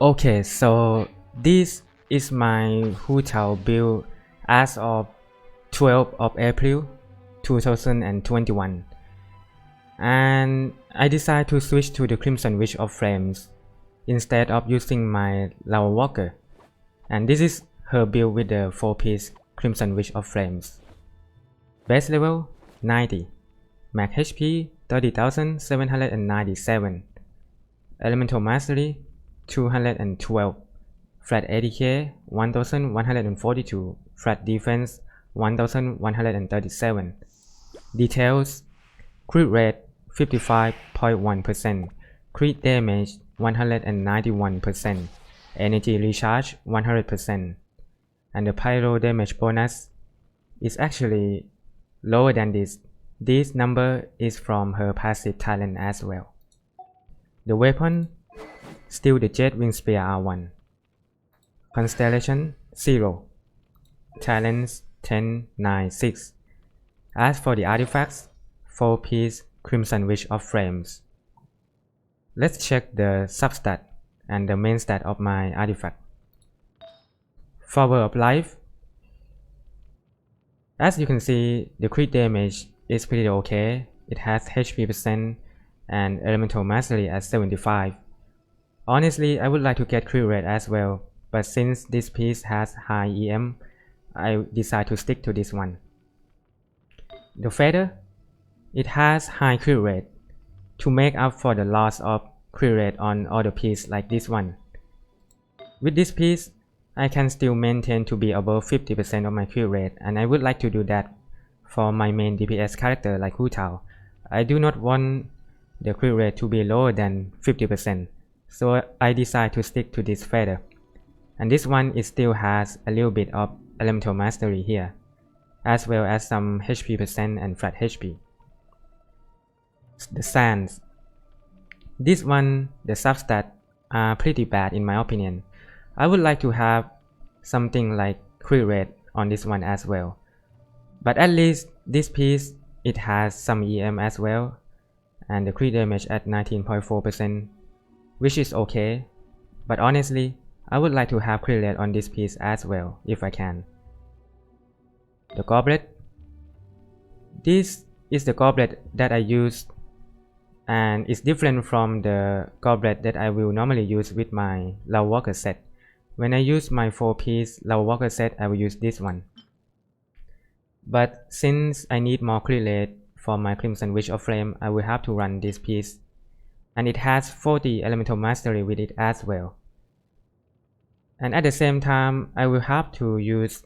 Okay, so this is my Hu Tao build as of 12th of April 2021, and I decided to switch to the Crimson Witch of Flames instead of using my Lavawalker, and this is her build with the 4-piece Crimson Witch of Flames. Base level 90, max HP 30,797, Elemental Mastery 212, flat ADK 1142, flat defense 1137. Details: crit rate 55.1%, crit damage 191%, energy recharge 100%, and the pyro damage bonus is actually lower than this. This number is from her passive talent as well. The weapon: still the Jade Wing Spear R1. Constellation 0. Talents 10, 9, 6. As for the artifacts, 4-piece Crimson Witch of Flames. Let's check the substat and the main stat of my artifact. Flower of Life. As you can see, the crit damage is pretty okay. It has HP percent and Elemental Mastery at 75. Honestly, I would like to get crit rate as well, but since this piece has high EM, I decide to stick to this one. The Feather, it has high crit rate to make up for the loss of crit rate on other pieces like this one. With this piece, I can still maintain to be above 50% of my crit rate, and I would like to do that for my main DPS character like Hu Tao. I do not want the crit rate to be lower than 50%. So I decide to stick to this feather, and this one it still has a little bit of Elemental Mastery here, as well as some HP percent and flat HP. The Sands, this one the substat are pretty bad in my opinion. I would like to have something like crit rate on this one as well, but at least this piece it has some EM as well, and the crit damage at 19.4%. which is okay, but honestly, I would like to have crit rate on this piece as well if I can. The Goblet. This is the goblet that I use, and it's different from the goblet that I will normally use with my Lavawalker set. When I use my 4-piece Lavawalker set, I will use this one. But since I need more crit rate for my Crimson Witch of Flame, I will have to run this piece. And it has 40 Elemental Mastery with it as well. And at the same time, I will have to use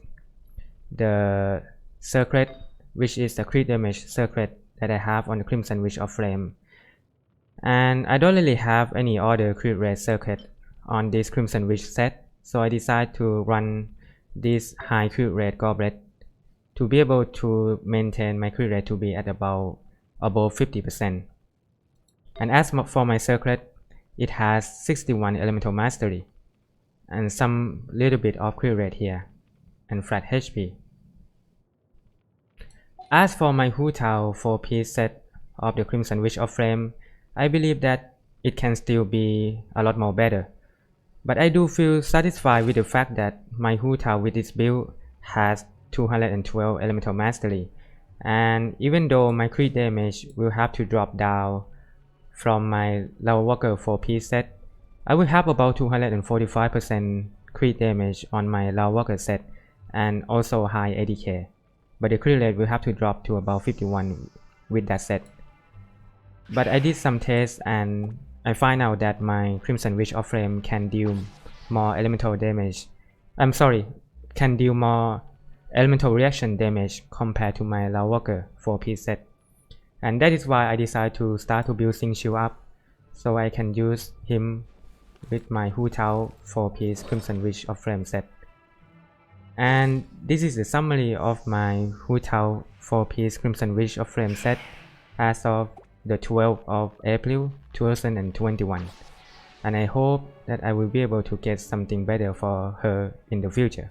the Secret, which is the crit damage Secret that I have on the Crimson Witch of Flame. And I don't really have any other crit rate Secret on this Crimson Witch set, so I decide to run this high crit rate goblet to be able to maintain my crit rate to be at about above 50%. And as for my Secret, it has 61 Elemental Mastery and some little bit of crit rate here and flat HP. As for my Hu Tao 4-piece set of the Crimson Witch of Flame, I believe that it can still be a lot more better. But I do feel satisfied with the fact that my Hu Tao with this build has 212 Elemental Mastery, and even though my crit damage will have to drop down from my Lavawalker 4-piece set, I will have about 245% crit damage on my Lavawalker set and also high ADK, but the crit rate will have to drop to about 51 with that set. But I did some tests and I find out that my Crimson Witch of Flame can deal more elemental damage. Can deal more elemental reaction damage compared to my Lavawalker 4-piece set. And that is why I decided to start to build Xingqiu up, so I can use him with my Hu Tao 4-piece Crimson Witch of Flame set. And this is the summary of my Hu Tao 4-piece Crimson Witch of Flame set as of the 12th of April 2021. And I hope that I will be able to get something better for her in the future.